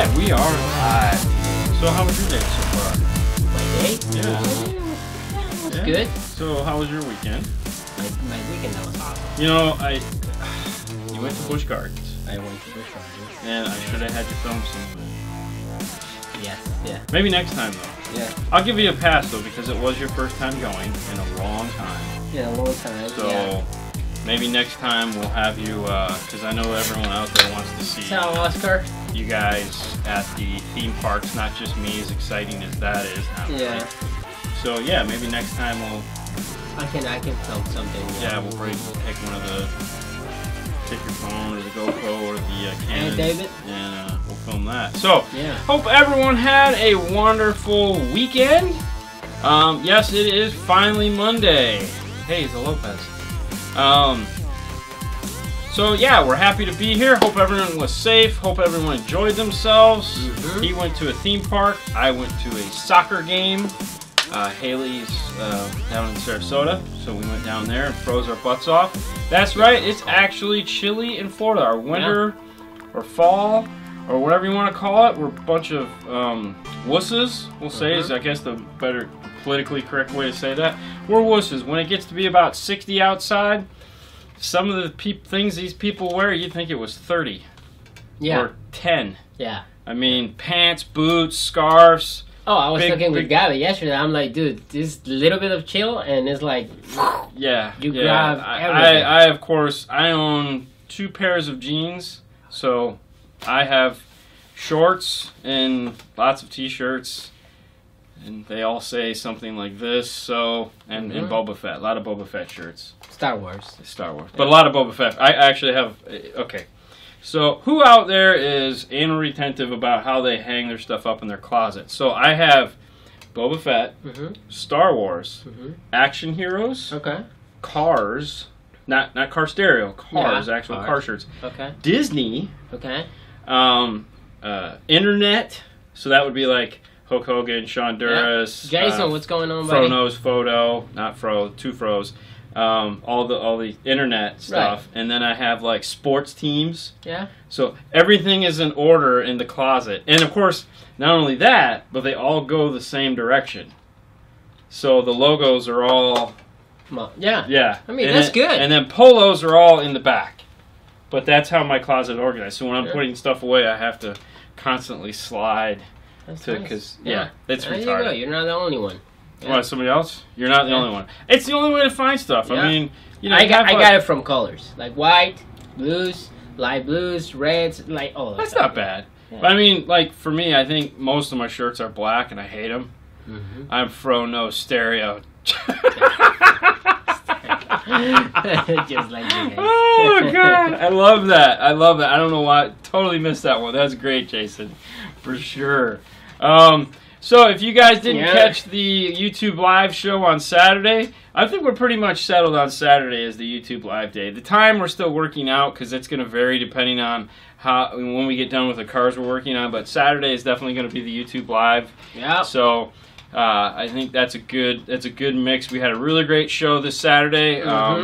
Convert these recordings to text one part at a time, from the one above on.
Alright, we are live. So how was your day so far? My day? Yeah. It was good. So how was your weekend? My weekend was awesome. You know, you went to Busch Gardens. I went to Busch Gardens. And I should have had you film some of it. Yes, yeah. Maybe next time though. Yeah. I'll give you a pass though because it was your first time going in a long time. Yeah, a long time. So yeah. maybe next time we'll have you, because I know everyone out there wants to see So, Oscar? you guys at the theme parks, not just me, as exciting as that is. Not Yeah. really. So yeah, maybe next time we'll. I can film something. Yeah, we'll take one of the. Take your phone or the GoPro or the Canon. Hey, David. And we'll film that. So yeah. Hope everyone had a wonderful weekend. Yes, it is finally Monday. Hey, it's a Lopez. So yeah, we're happy to be here. Hope everyone was safe. Hope everyone enjoyed themselves. Mm-hmm. He went to a theme park. I went to a soccer game. Haley's down in Sarasota, so we went down there and froze our butts off. That's right, it's actually chilly in Florida. Our winter or fall or whatever you want to call it, we're a bunch of wusses, we'll say, is I guess the better politically correct way to say that. We're wusses. When it gets to be about 60 outside, some of the things these people wear, you'd think it was 30 or 10. Yeah. I mean, pants, boots, scarves. Oh, I was talking with Gabby yesterday. I'm like, dude, this little bit of chill, and it's like, yeah, you grab I everything. of course, I own 2 pairs of jeans, so I have shorts and lots of t-shirts, and they all say something like this. So, and Boba Fett, a lot of Boba Fett shirts. Star Wars, but a lot of Boba Fett. I actually have. Okay. So, who out there is anal retentive about how they hang their stuff up in their closet? So, I have Boba Fett, Star Wars, action heroes, Cars, not car stereo, Cars, actual car shirts, Disney, Internet, so that would be like Hulk Hogan, Sean Duras, Jason, what's going on, buddy? Frono's photo, not Fro, 2 Fros. All the internet stuff, and then I have like sports teams. Yeah. So everything is in order in the closet, and of course, not only that, but they all go the same direction. So the logos are all. Yeah. I mean, that's good. And then polos are all in the back, but that's how my closet is organized. So when I'm putting stuff away, I have to constantly slide. That's because nice. It's retarded. There you go. You're not the only one. Yeah. What, somebody else? You're not the only one. It's the only way to find stuff. I mean, you know, I got it from colors, like white, blues, light blues, reds, like all that. That's not bad. Yeah. But I mean, like for me, I think most of my shirts are black, and I hate them. I'm Fro no stereo. Just like you guys. Oh God, I love that. I love that. I don't know why. Totally missed that one. That's great, Jason, for sure. So if you guys didn't catch the YouTube live show on Saturday, I think we're pretty much settled on Saturday as the YouTube live day. The time we're still working out because it's going to vary depending on when we get done with the cars we're working on. But Saturday is definitely going to be the YouTube live. Yeah. So I think that's a good mix. We had a really great show this Saturday.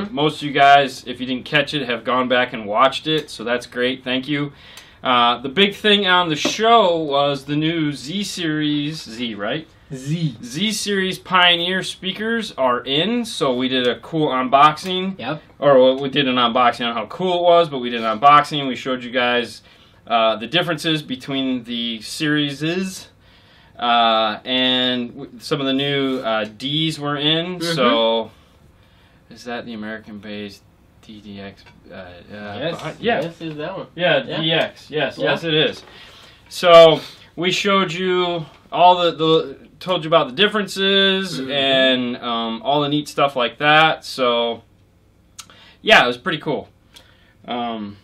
Most of you guys, if you didn't catch it, have gone back and watched it. So that's great. Thank you. The big thing on the show was the new Z-Series, Z-Series Pioneer speakers are in, so we did a cool unboxing. Yep. Or we did an unboxing on how cool it was, but we did an unboxing. We showed you guys the differences between the series, and some of the new Ds were in. So, is that the American-based DDX? Yes, is that one. Yeah, DX. Yes, it is. So we showed you told you about the differences and all the neat stuff like that. So yeah, it was pretty cool. You know,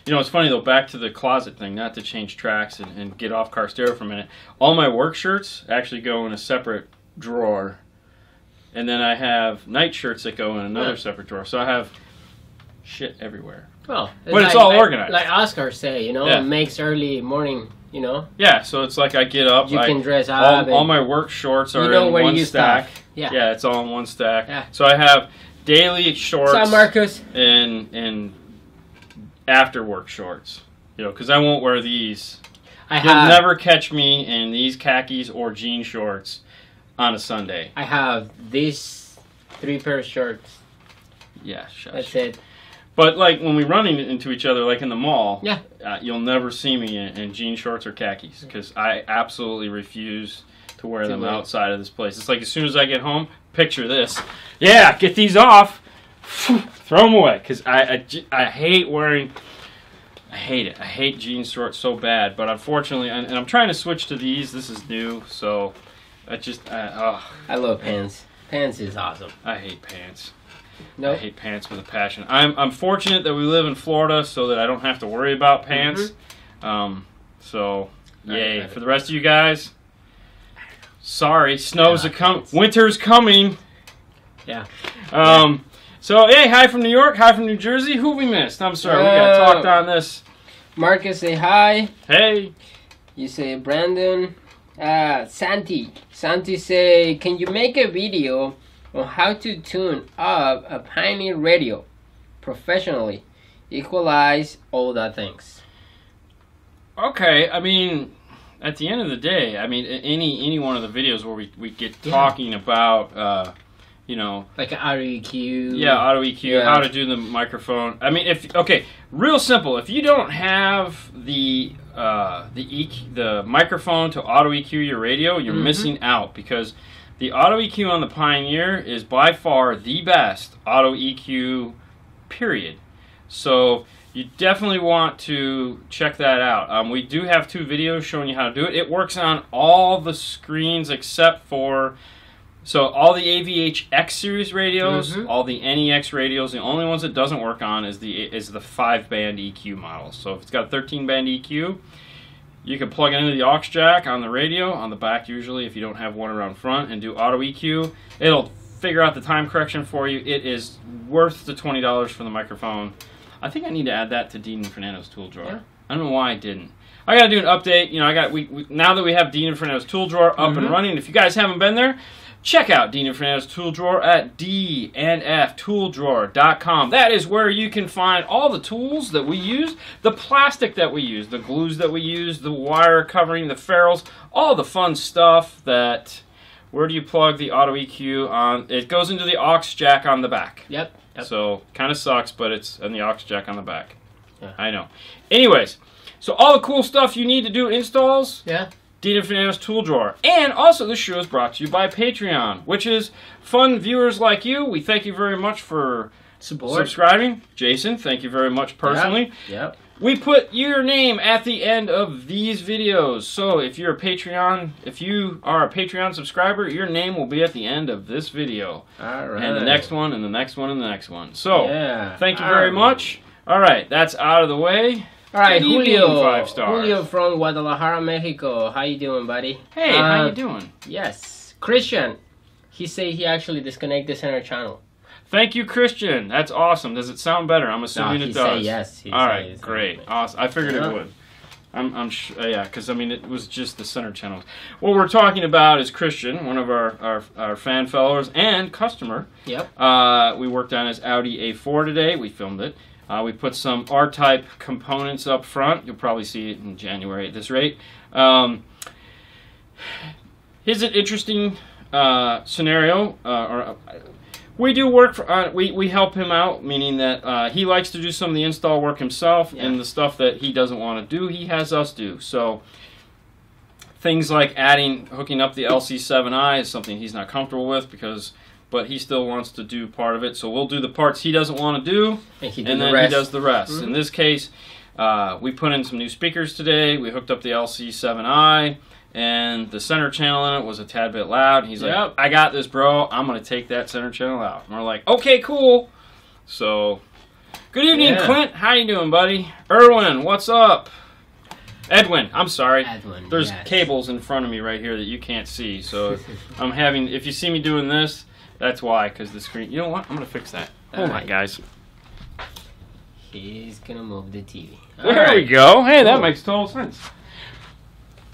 it's funny though. Back to the closet thing, not to change tracks and get off car stereo for a minute. All my work shirts actually go in a separate drawer, and then I have night shirts that go in another separate drawer. So I have shit everywhere. Well, but it's all organized. Like Oscar say, you know, it makes early morning, you know. Yeah, so it's like I get up. You can dress up. All my work shorts are in one stack. Yeah, it's all in one stack. Yeah. So I have daily shorts. What's up, Marcus? And after work shorts. You know, because I won't wear these You'll never catch me in these khakis or jean shorts on a Sunday. I have these 3 pair of shorts. Yeah, shush. That's it. But like when we run into each other, like in the mall, yeah, you'll never see me in jean shorts or khakis because I absolutely refuse to wear them outside of this place. It's like as soon as I get home, picture this. Yeah, get these off, throw them away because I hate wearing. I hate it. I hate jean shorts so bad. But unfortunately, and I'm trying to switch to these. This is new, so I just I love pants. Pants is awesome. I hate pants. Nope. I hate pants with a passion. I'm fortunate that we live in Florida so that I don't have to worry about pants. So, yay. For the rest of you guys, sorry. Snow's winter's coming. Yeah. So, hey, hi from New York. Hi from New Jersey. Who we missed? I'm sorry. We got talked on this. Marcus, say hi. Hey. You say Brandon. Santi. Santi say, can you make a video on how to tune up a Pioneer radio professionally, equalize, all that things? Okay, I mean, at the end of the day, I mean, any one of the videos where we get talking about, you know, like an auto EQ. Yeah, auto EQ, how to do the microphone. I mean, okay, real simple. If you don't have the microphone to auto EQ your radio, you're missing out because the auto EQ on the Pioneer is by far the best auto EQ, period. So you definitely want to check that out. We do have 2 videos showing you how to do it. It works on all the screens except for, so all the AVH X series radios, all the NEX radios. The only ones it doesn't work on is the 5-band EQ model. So if it's got a 13-band EQ, you can plug it into the aux jack on the radio, on the back usually if you don't have one around front, and do auto EQ. It'll figure out the time correction for you. It is worth the $20 for the microphone. I think I need to add that to Dean Fernando's tool drawer. Yeah. I don't know why I didn't. I got to do an update. You know, now that we have Dean Fernando's tool drawer up and running, if you guys haven't been there, check out Dean Fernando's tool drawer at dndftooldrower.com. That is where you can find all the tools that we use, the plastic that we use, the glues that we use, the wire covering, the ferrules, all the fun stuff that... Where do you plug the auto EQ on? It goes into the aux jack on the back. Yep. So, kind of sucks, but it's in the aux jack on the back. Yeah. I know. Anyways, so all the cool stuff you need to do installs... Yeah. Dean Fernando's tool drawer. And also this show is brought to you by Patreon, which is fun viewers like you. We thank you very much for subscribing. Jason, thank you very much personally. Yep. We put your name at the end of these videos. So if you are a Patreon subscriber, your name will be at the end of this video. All right. And the next one, and the next one, and the next one. So thank you very much. All right, that's out of the way. All right, Julio. 5 stars. Julio from Guadalajara, Mexico. How you doing, buddy? Hey, how you doing? Yes. Christian. He said he actually disconnected the center channel. Thank you, Christian. That's awesome. Does it sound better? I'm assuming it does. Yes. All right, great. Awesome. I figured it would. I'm sure, yeah, because I mean it was just the center channels. What we're talking about is Christian, one of our fan followers and customer. Yep. We worked on his Audi A4 today. We filmed it. We put some R-type components up front. You'll probably see it in January at this rate. Here's an interesting scenario. We do work for, we help him out, meaning that he likes to do some of the install work himself, and the stuff that he doesn't want to do, he has us do. So things like hooking up the LC7i is something he's not comfortable with but he still wants to do part of it. So we'll do the parts he doesn't want to do, and then he does the rest. In this case, we put in some new speakers today. We hooked up the LC7i, and the center channel in it was a tad bit loud. He's like, I got this, bro. I'm going to take that center channel out. And we're like, okay, cool. So, good evening, Clint. How you doing, buddy? Erwin, what's up? Edwin, I'm sorry. Edwin, There's cables in front of me right here that you can't see. So if you see me doing this, that's why, because the screen... You know what? I'm going to fix that. Hold on, guys. He's going to move the TV. There we go. Hey, that makes total sense.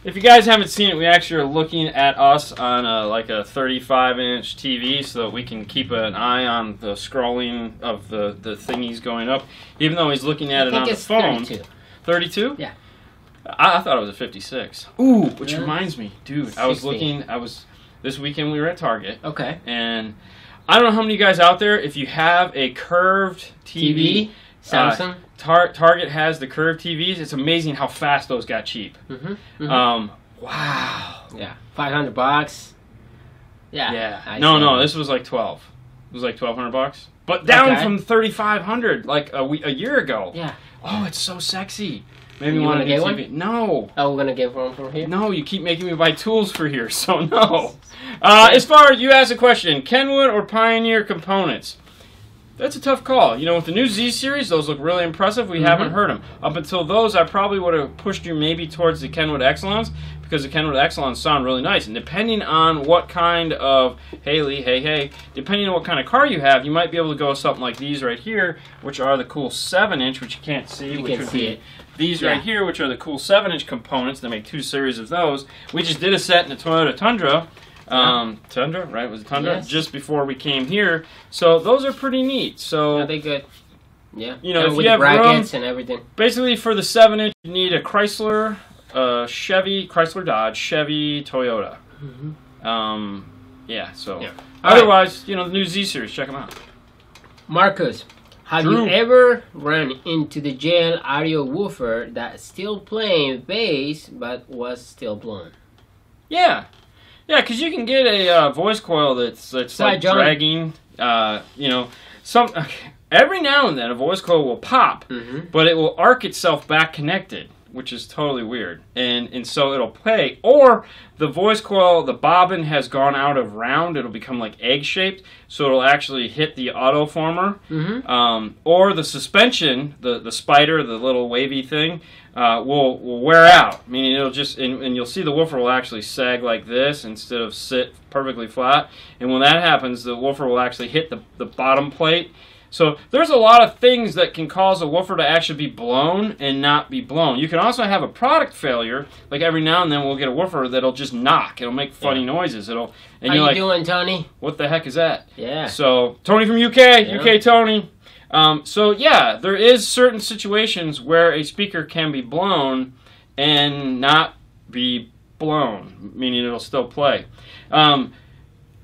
If you guys haven't seen it, we actually are looking at us on like a 35-inch TV so that we can keep an eye on the scrolling of the thingies going up. Even though he's looking at it on the phone. 32. 32? Yeah. I thought it was a 56. Ooh, which Yeah. reminds me, dude, 60. This weekend we were at Target. Okay. And I don't know how many of you guys out there, if you have a curved TV, Samsung. Target has the curved TVs. It's amazing how fast those got cheap. Wow. Yeah, $500. Yeah. Yeah. No, this was like 12. It was like $1,200, but down from 3,500 like a year ago. Yeah. Oh, it's so sexy. Maybe You want wanna to get get one? No. Oh, we're gonna get one from here. No, you keep making me buy tools for here, so no. As far as you asked a question, Kenwood or Pioneer components? That's a tough call. You know, with the new Z series, those look really impressive. We haven't heard them. Up until those, I probably would have pushed you maybe towards the Kenwood Exelons, because the Kenwood Exelons sound really nice. And depending on what kind of, hey, depending on what kind of car you have, you might be able to go with something like these right here, which are the cool 7-inch, which you can't see. You which can see it. These right here, which are the cool 7-inch components. They make 2 series of those. We just did a set in the Toyota Tundra. Tundra, right? Was it Tundra? Yes. Just before we came here. So those are pretty neat. So Are they good? Yeah. You know, and if with you have brackets room, and everything. basically for the 7-inch, you need a Chrysler, Chevy, Chrysler, Dodge, Chevy, Toyota. Yeah. So otherwise, you know, the new Z series. Check them out. Marcus, have you ever run into the JL audio woofer that's still playing bass but was still blown? Yeah. Yeah, because you can get a voice coil that's like dragging. You know, every now and then a voice coil will pop, but it will arc itself back connected, which is totally weird. And so it'll play, or the voice coil, the bobbin has gone out of round. It'll become like egg shaped, so it'll actually hit the autoformer. Or the suspension, the spider, the little wavy thing, will wear out, meaning it'll just, and you'll see the woofer will actually sag like this instead of sit perfectly flat. And when that happens, the woofer will actually hit the bottom plate. So there's a lot of things that can cause a woofer to actually be blown and not be blown. You can also have a product failure, like every now and then we'll get a woofer that'll just knock. It'll make funny noises. And How you're you like, doing, Tony? what the heck is that? Yeah. So Tony from UK, UK Tony. So yeah, there is certain situations where a speaker can be blown and not be blown, meaning it'll still play.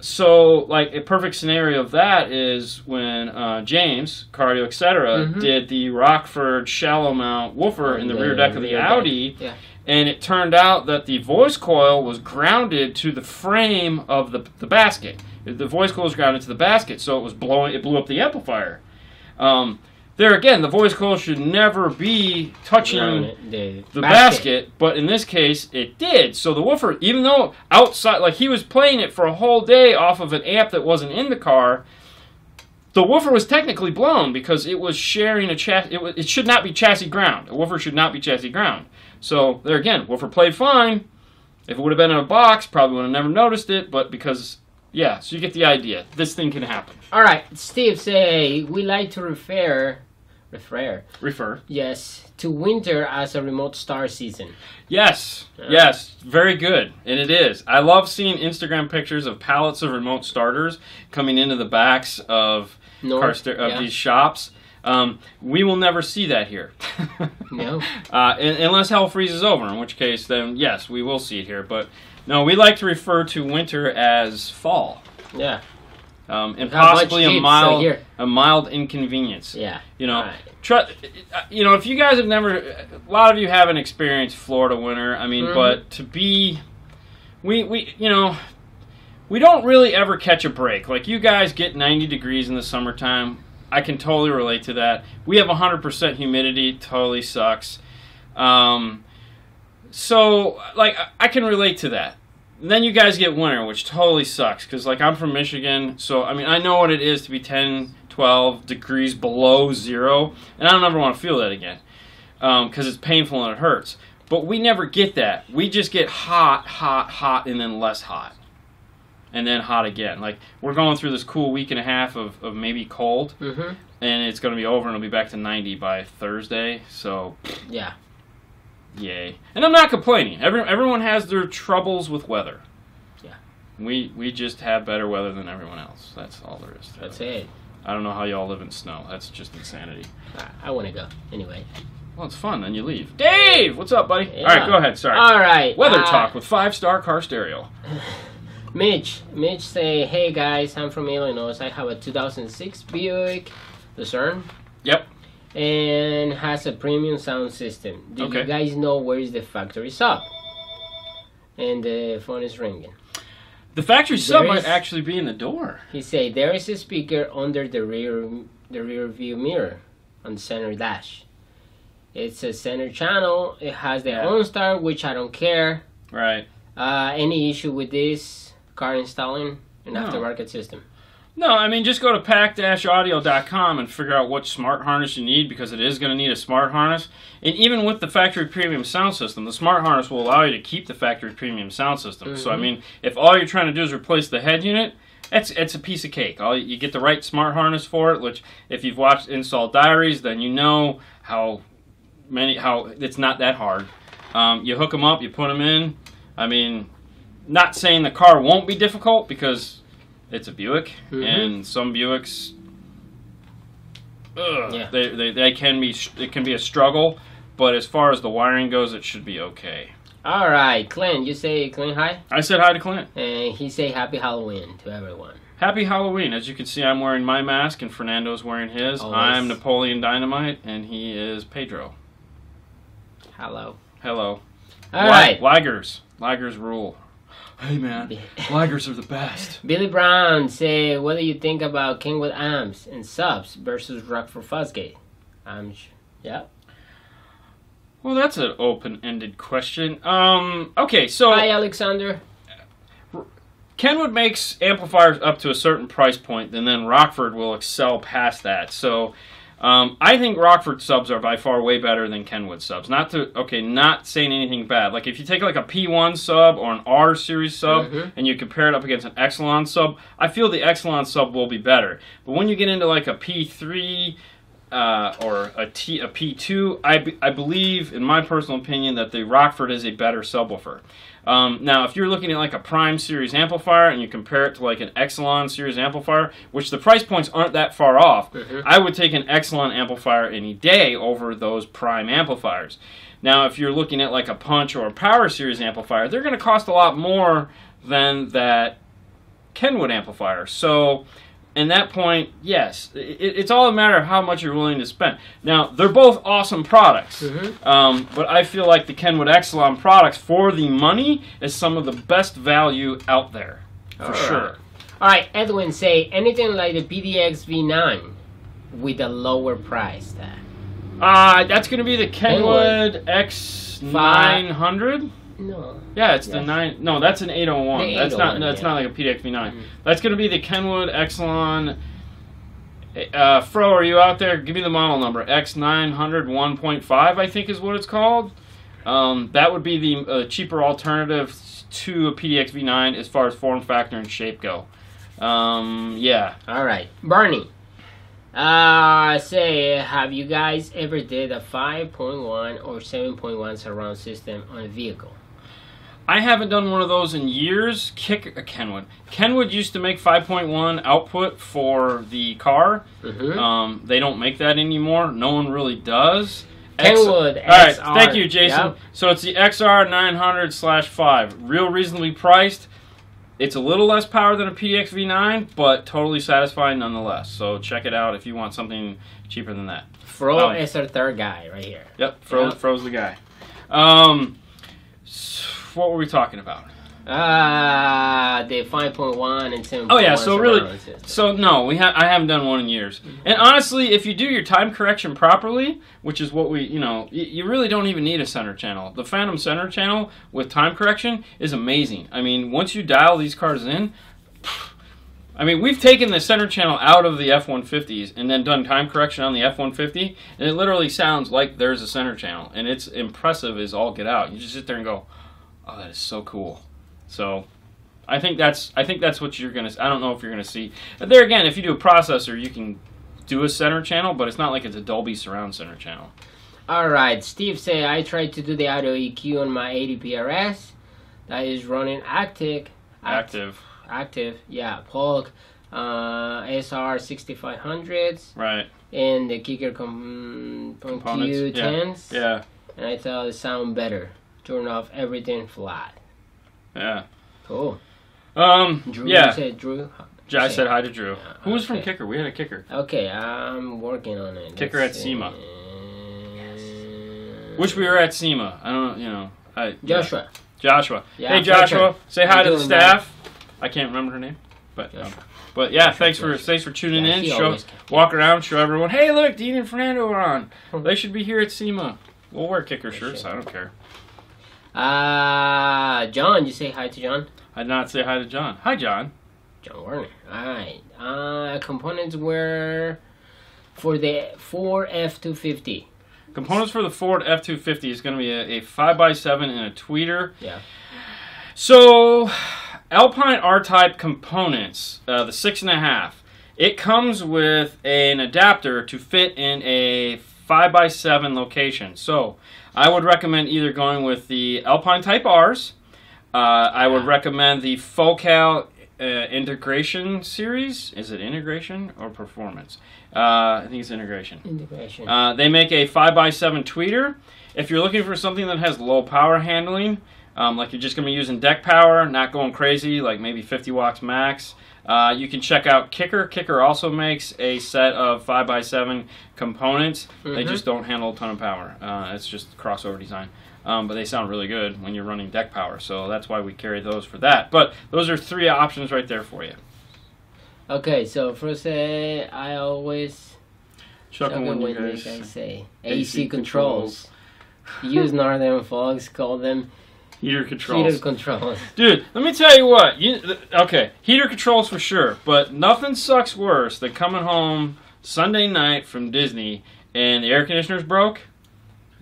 So like a perfect scenario of that is when James, Cardio, etc. did the Rockford shallow mount woofer in the rear deck of the Audi. Yeah. And it turned out that the voice coil was grounded to the frame of the basket. The voice coil was grounded to the basket, so it blew up the amplifier. There again, the voice coil should never be touching the basket, but in this case, it did. So the woofer, even though outside, like he was playing it for a whole day off of an amp that wasn't in the car, the woofer was technically blown because it was sharing a chassis. It should not be chassis ground. A woofer should not be chassis ground. So there again, woofer played fine. If it would have been in a box, probably would have never noticed it, but because... Yeah, so you get the idea. This thing can happen. All right, Steve say we like to refer. Yes, to winter as a remote start season. Yes, yes, very good, and it is. I love seeing Instagram pictures of pallets of remote starters coming into the backs of these shops. We will never see that here. No. Unless hell freezes over, in which case, then yes, we will see it here. But no, we like to refer to winter as fall. Yeah. And possibly a mild inconvenience. Yeah. You know, you know, if you guys have never, a lot of you haven't experienced Florida winter. I mean, but to be, we you know, we don't really ever catch a break. Like you guys get 90 degrees in the summertime. I can totally relate to that. We have 100% humidity. Totally sucks. So, like, I can relate to that. And then you guys get winter, which totally sucks. Because, like, I'm from Michigan. So, I mean, I know what it is to be 10, 12 degrees below zero. And I don't ever want to feel that again. Because it's painful and it hurts. But we never get that. We just get hot, hot, hot, and then less hot. And then hot again. Like, we're going through this cool week and a half of maybe cold. And it's going to be over and it'll be back to 90 by Thursday. So, yeah. Yay. And I'm not complaining. Everyone has their troubles with weather. Yeah. We just have better weather than everyone else. That's all there is to it. That's it. I don't know how y'all live in snow. That's just insanity. I want to go. Anyway. Well, it's fun. Then you leave. Dave, what's up, buddy? Yeah. All right, go ahead. Sorry. All right. Weather talk with 5-star car stereo. Mitch say, hey guys, I'm from Illinois. I have a 2006 Buick Lucerne. Yep. And has a premium sound system. Do Okay. you guys know where is the factory sub? And the phone is ringing. The factory sub There might is- actually be in the door. He say there is a speaker under the rear view mirror on the center dash. It's a center channel. It has the OnStar, which I don't care. Right. Any issue with this car installing an No. aftermarket system? No, I mean, just go to pack-audio.com and figure out what smart harness you need, because it is going to need a smart harness. And even with the factory premium sound system, the smart harness will allow you to keep the factory premium sound system. So, I mean, if all you're trying to do is replace the head unit, it's a piece of cake. You get the right smart harness for it, which if you've watched Install Diaries, then you know how it's not that hard. You hook them up, you put them in. I mean, not saying the car won't be difficult, because it's a Buick, and some Buicks, they can be. It can be a struggle, but as far as the wiring goes, it should be okay. All right, Clint, you say Clint hi? I said hi to Clint. And he say happy Halloween to everyone. Happy Halloween. As you can see, I'm wearing my mask, and Fernando's wearing his. Always. I'm Napoleon Dynamite, and he is Pedro. Hello. Hello. All right. Lagers rule. Hey man, lagers are the best. Billy Brown say, what do you think about Kenwood amps and subs versus Rockford Fosgate? Yeah. Well, that's an open-ended question. Okay, so Hi, Alexander. Kenwood makes amplifiers up to a certain price point, and then Rockford will excel past that. So I think Rockford subs are by far way better than Kenwood subs. Not saying anything bad. Like if you take like a P1 sub or an R series sub and you compare it up against an Exelon sub, I feel the Exelon sub will be better. But when you get into like a P3 or a P2, I believe, in my personal opinion, that the Rockford is a better subwoofer. Now, if you're looking at like a Prime Series amplifier and you compare it to like an Exelon Series amplifier, which the price points aren't that far off, I would take an Exelon amplifier any day over those Prime amplifiers. Now, if you're looking at like a Punch or a Power Series amplifier, they're going to cost a lot more than that Kenwood amplifier. So, in that point, yes, it's all a matter of how much you're willing to spend. Now, they're both awesome products, but I feel like the Kenwood Exelon products, for the money, is some of the best value out there, for sure. All right, Edwin say, anything like the PDX V9 with a lower price tag? That's going to be the Kenwood X900. No. Yeah, it's the 9. No, that's an 801. The That's 801, not not like a PDX V9. That's going to be the Kenwood Exelon. Fro, are you out there? Give me the model number. X900 1.5, I think is what it's called. That would be the cheaper alternative to a PDX V9 as far as form factor and shape go. Yeah. All right, Barney. Say, have you guys ever did a 5.1 or 7.1 surround system on a vehicle? I haven't done one of those in years. Kenwood. Kenwood used to make 5.1 output for the car. They don't make that anymore. No one really does. Kenwood All right, XR. thank you, Jason. Yep. So it's the XR 900/5. Real reasonably priced. It's a little less power than a PDX V9, but totally satisfying nonetheless. So check it out if you want something cheaper than that. Fro is our third guy right here. Yep, Fro's the guy. What were we talking about? The 5.1 and 7.1. Oh yeah, so really, system. no, I haven't done one in years. And honestly, if you do your time correction properly, which is what you really don't even need a center channel. The Phantom center channel with time correction is amazing. I mean, once you dial these cars in, I mean, we've taken the center channel out of the F-150s and then done time correction on the F-150, and it literally sounds like there's a center channel, and it's impressive as all get out. You just sit there and go, oh, that is so cool. So I think that's what you're gonna. I don't know if you're gonna see. But there again, if you do a processor, you can do a center channel, but it's not like it's a Dolby surround center channel. All right, Steve say, I tried to do the audio EQ on my 80 PRS that is running active. Yeah, Polk. SR 6500s. Right. And the kicker Q10s. Yeah. And I thought it sounded better. Turn off everything flat. Yeah. Cool. Drew, yeah. You said Drew? I said hi to Drew. Who was from okay. Kicker? We had a kicker. Okay, I'm working on it. Kicker at SEMA. Yes. Wish we were at SEMA. I don't know, Joshua. Yeah. Joshua. Yeah, hey, Joshua. Say hi to the staff. That? I can't remember her name. But yeah, thanks for tuning in. Walk around, show everyone. Hey, look, Dean and Fernando are on. They should be here at SEMA. We'll wear kicker shirts. I don't care. John, you say hi to John? I did not say hi to John. Hi, John. John Warner. Alright. Components were for the Ford F-250. Components for the Ford F-250 is going to be a 5x7 and a tweeter. Yeah. So, Alpine R-Type components, the 6.5, it comes with an adapter to fit in a 5x7 location. So, I would recommend either going with the Alpine Type Rs. I would recommend the Focal integration series. Is it integration or performance? I think it's integration. Integration. They make a 5x7 tweeter. If you're looking for something that has low power handling, like you're just going to be using deck power, not going crazy, like maybe 50 watts max, you can check out Kicker. Kicker also makes a set of 5x7 components. They just don't handle a ton of power. It's just crossover design. But they sound really good when you're running deck power, so that's why we carry those for that. But those are 3 options right there for you. Okay, so first, I always chuckle when you guys say AC controls. Use northern folks call them heater controls. Heater controls. Dude, let me tell you what. Okay, heater controls for sure, but nothing sucks worse than coming home Sunday night from Disney and the air conditioner's broke.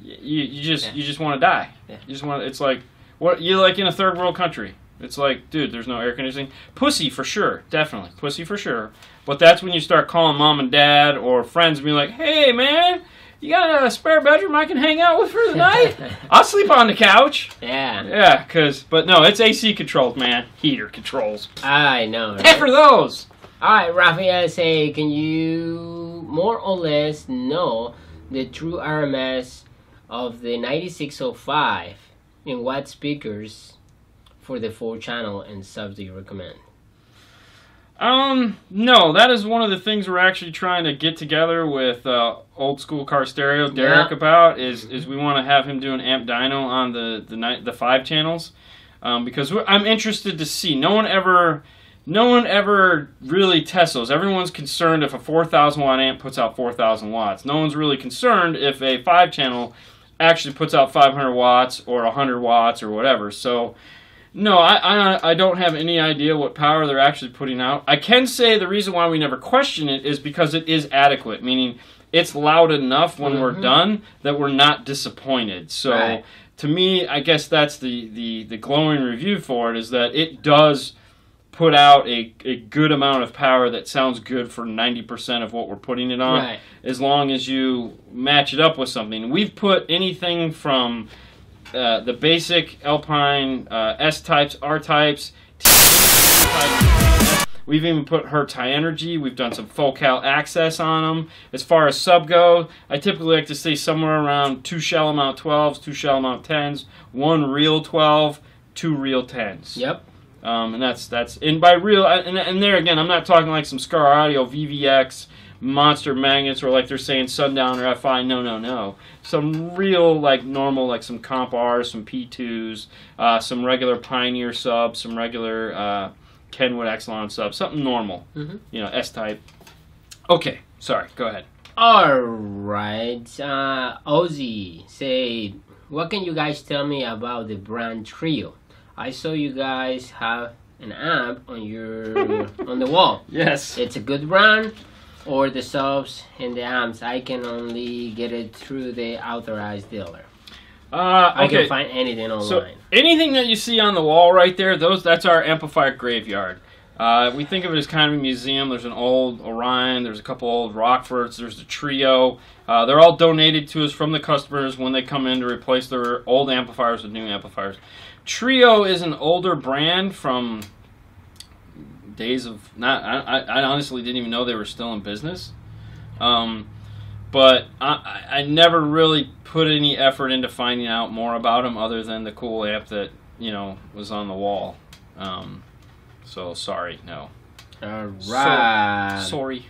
You just want to die. Yeah. You just want. It's like what you like in a third world country. It's like, dude, there's no air conditioning. Pussy for sure, definitely pussy for sure. But that's when you start calling mom and dad or friends and be like, hey man, you got a spare bedroom I can hang out with for the night? I'll sleep on the couch. Yeah. Yeah, but no, it's AC controlled, man. Heater controls. I know. Right? Pay for those. All right, Rafael, say, can you more or less know the true RMS of the 9605 in watt speakers for the 4-channel and subs do you recommend? No, that is one of the things we're actually trying to get together with Old School Car Stereo, Derek, about is we want to have him do an amp dyno on the 5 channels, because I'm interested to see. No one ever really tests those. Everyone's concerned if a 4,000 watt amp puts out 4,000 watts. No one's really concerned if a 5 channel actually puts out 500 watts or 100 watts or whatever. So, no, I don't have any idea what power they're actually putting out. I can say the reason why we never question it is because it is adequate, meaning it's loud enough when we're done that we're not disappointed. So, to me, I guess that's the glowing review for it, is that it does put out a good amount of power that sounds good for 90% of what we're putting it on, as long as you match it up with something. We've put anything from the basic Alpine S-types, R-types, T-types. We've even put Hertz High Energy. We've done some Focal Access on them. As far as sub go, I typically like to say somewhere around 2 shell amount 12s, 2 shell amount 10s, 1 real 12, 2 real 10s. Yep. And that's by real, and there again, I'm not talking like some Scar Audio VVX monster magnets or like they're saying Sundown or FI. No. Some real, like normal, like some Comp Rs, some P2s, some regular Pioneer subs, some regular Kenwood Exelon subs, something normal. You know, S-type. Okay, sorry, go ahead. Alright, Ozzy, say, what can you guys tell me about the brand Trio? I saw you guys have an amp on your on the wall. Yes. It's a good brand, or the subs and the amps, I can only get it through the authorized dealer. I can find anything online. So anything that you see on the wall right there, that's our amplifier graveyard. We think of it as kind of a museum. There's an old Orion, there's a couple old Rockfords, there's the Trio. They're all donated to us from the customers when they come in to replace their old amplifiers with new amplifiers. Trio is an older brand from days of not. I honestly didn't even know they were still in business. But I never really put any effort into finding out more about them other than the cool amp that, you know, was on the wall. So sorry, no. All right. Sorry.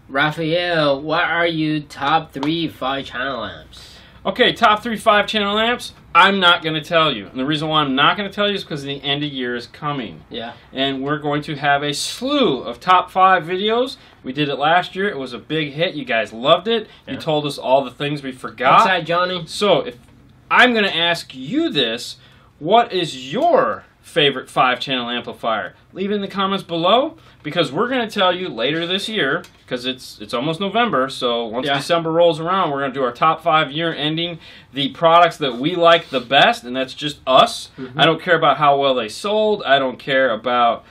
Raphael, what are you top 3 5-channel amps? Okay, top 3 5-channel amps. I'm not going to tell you. And the reason why I'm not going to tell you is because the end of year is coming. Yeah. And we're going to have a slew of top 5 videos. We did it last year. It was a big hit. You guys loved it. Yeah. You told us all the things we forgot. What's that, Johnny? So if I'm going to ask you this, what is your favorite 5-channel amplifier? Leave it in the comments below, because we're going to tell you later this year, because it's almost November, so once December rolls around, we're going to do our top 5 year ending, the products that we like the best, and that's just us. I don't care about how well they sold. I don't care about...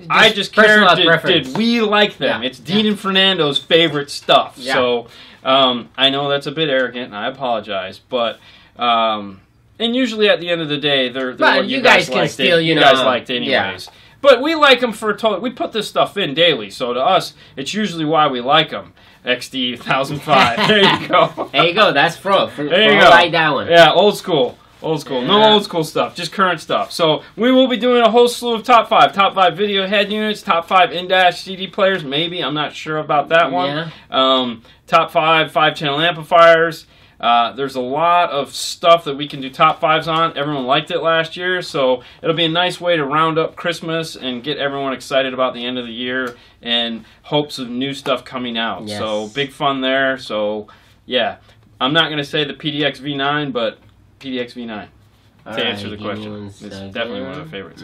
I just care, did we like them? It's Dean and Fernando's favorite stuff. So I know that's a bit arrogant, and I apologize, but... and usually at the end of the day, they're what you guys can still, you guys liked anyways. But we like them for a total. We put this stuff in daily, so to us, it's usually why we like them. XD 1005. There you go. There you go. That's pro. There you go. Like that one. Yeah, old school. Old school. Yeah. No old school stuff. Just current stuff. So we will be doing a whole slew of top 5. Top 5 video head units. Top 5 in-dash CD players. Maybe. I'm not sure about that one. Yeah. Top 5 5-channel amplifiers. There's a lot of stuff that we can do top 5s on. Everyone liked it last year, so it'll be a nice way to round up Christmas and get everyone excited about the end of the year and hopes of new stuff coming out. Yes. So big fun there. So yeah, I'm not going to say the PDX V9, but PDX V9 to answer the question. It's definitely one of the favorites.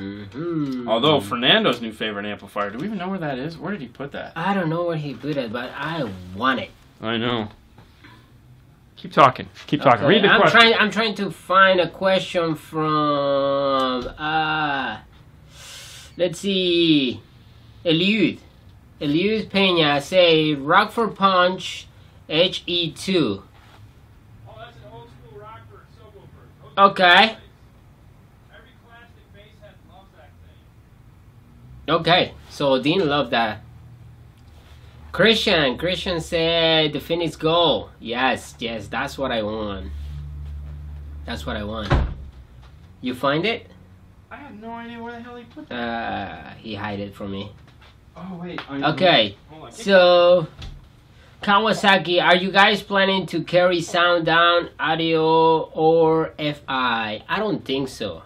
Although Fernando's new favorite amplifier, do we even know where that is? Where did he put that? I don't know where he put it, but I want it. I know. Keep talking. Keep talking. Read the question. I'm trying to find a question from let's see, Eliud Peña say Rockford Punch HE2. Oh, that's an old school Rockford subwoofer. Okay. Every classic bass head loves that thing. Okay, so Dean loved that. Christian said the Phoenix Gold. Yes, that's what I want. That's what I want. You find it? I have no idea where the hell he put that. He hid it from me. Oh wait. Okay, so Kawasaki, are you guys planning to carry sound down, audio, or FI? I don't think so.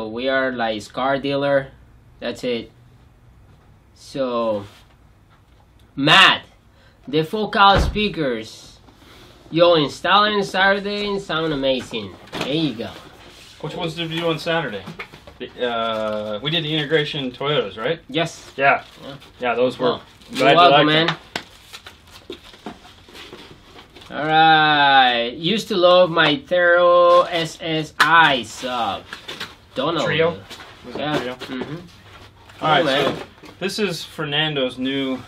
We are like Scar dealer. That's it. So Matt, the focal speakers, yo, installing Saturday and sound amazing. There you go. Which ones did we do on Saturday? We did the integration Toyotas, right? Yes. Yeah, those were. You're welcome, man. All right. Used to love my Thero SSI sub. Don't know. Trio? Yeah. Trio? All right, man. So this is Fernando's new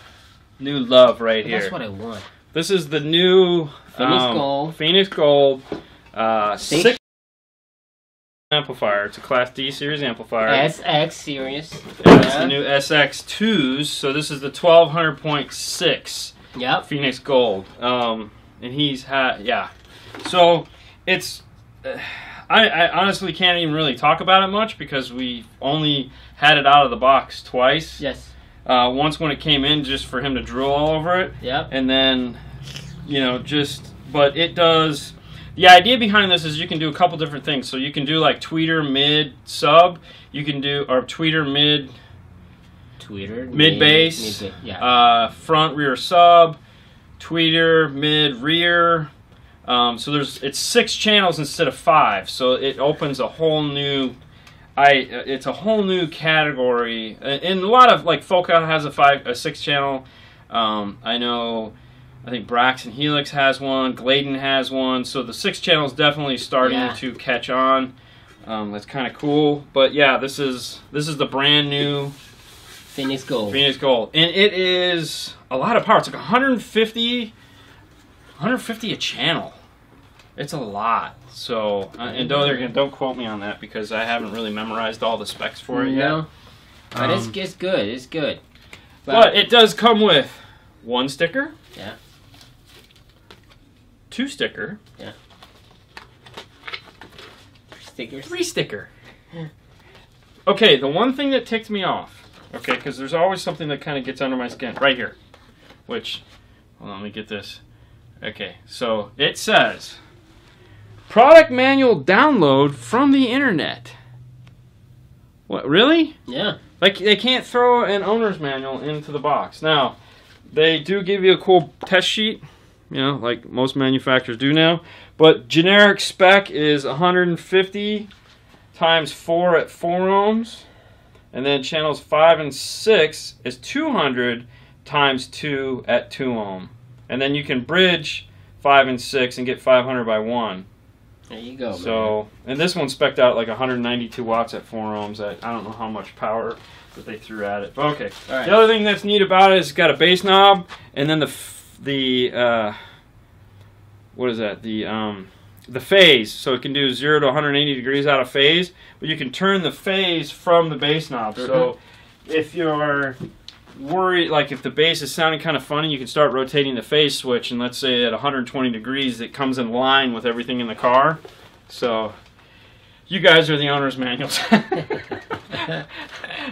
love right here. That's what I want. This is the new Phoenix Gold 6 amplifier. It's a Class D series amplifier. SX series. Yeah, it's the new SX2s. So this is the 1200.6 Phoenix Gold. And he's had, So it's, I honestly can't even really talk about it much because we only had it out of the box twice. Yes. Once when it came in just for him to drool all over it. Yep. And then, but it does, the idea behind this is you can do a couple different things. So you can do like tweeter, mid, sub. You can do, or tweeter, mid. Tweeter. Mid bass. Front, rear, sub. Tweeter, mid, rear. So it's 6 channels instead of 5. So it opens a whole new, it's a whole new category. And a lot of, like, Focal has a 6-channel. I think Braxton Helix has one. Gladen has one. So the 6 channel is definitely starting to catch on. That's kind of cool. But yeah, this is the brand new Phoenix Gold. And it is a lot of power. It's like 150 a channel. It's a lot. So, and don't quote me on that because I haven't really memorized all the specs for it yet. But it's good. It's good. But it does come with 1 sticker. Yeah. 2 sticker. Yeah. 3 stickers. 3 sticker. Okay, the one thing that ticked me off, okay, because there's always something that kind of gets under my skin, right here, which, hold on, let me get this. Okay, so it says, product manual download from the internet. What, really? Yeah. Like, they can't throw an owner's manual into the box. Now, they do give you a cool test sheet, you know, like most manufacturers do now, but generic spec is 150 times 4 at 4 ohms, and then channels 5 and 6 is 200 times 2 at 2 ohm, and then you can bridge 5 and 6 and get 500 by 1. There you go. So, and this one's spec'd out like 192 watts at 4 ohms. I don't know how much power that they threw at it, but okay. All right. The other thing that's neat about it is it's got a bass knob, and then what is that? The phase, so it can do 0 to 180 degrees out of phase, but you can turn the phase from the bass knob. So if you're worried, like if the bass is sounding kind of funny, you can start rotating the phase switch, and let's say at 120 degrees it comes in line with everything in the car. So you guys are the owner's manuals.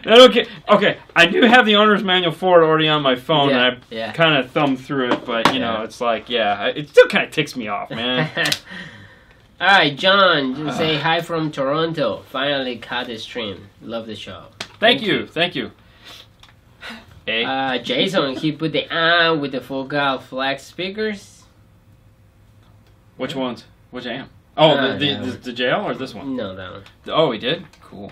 Okay, I do have the owner's manual for it already on my phone, and I kind of thumbed through it, but you know, it's like, it still kind of ticks me off, man. All right, John, just say hi from Toronto. Finally caught the stream. Love the show. Thank you. Hey. Jason, he put the with the focal flex speakers. Which ones? Which amp? Oh, the JL or this one? No, that one. Oh, we did? Cool.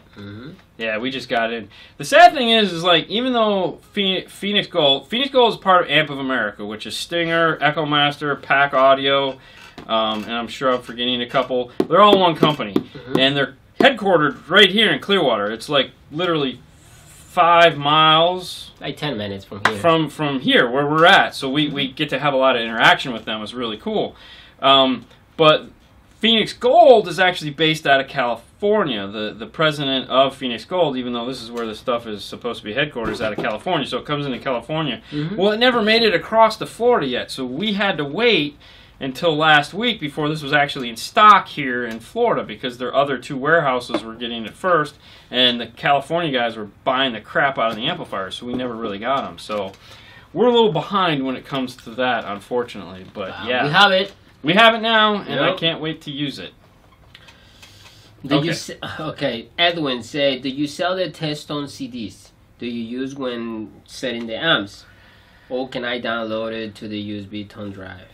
Yeah, we just got in. The sad thing is like, even though Phoenix Gold is part of Amp of America, which is Stinger, Echo Master, Pack Audio, and I'm sure I'm forgetting a couple. They're all one company, and they're headquartered right here in Clearwater. It's like literally 5 miles, like 10 minutes from here. From here where we're at, so we get to have a lot of interaction with them. It's really cool. But Phoenix Gold is actually based out of California. The president of Phoenix Gold, even though this is where the stuff is supposed to be headquarters, out of California, so it comes into California. Well, it never made it across to Florida yet, so we had to wait until last week before this was actually in stock here in Florida, because their other 2 warehouses were getting it first, and the California guys were buying the crap out of the amplifiers, so we never really got them. So we're a little behind when it comes to that, unfortunately. But yeah, we have it. We have it now, and I can't wait to use it. Edwin said, do you sell the test tone CDs? Do you use when setting the amps? Or can I download it to the USB tone drive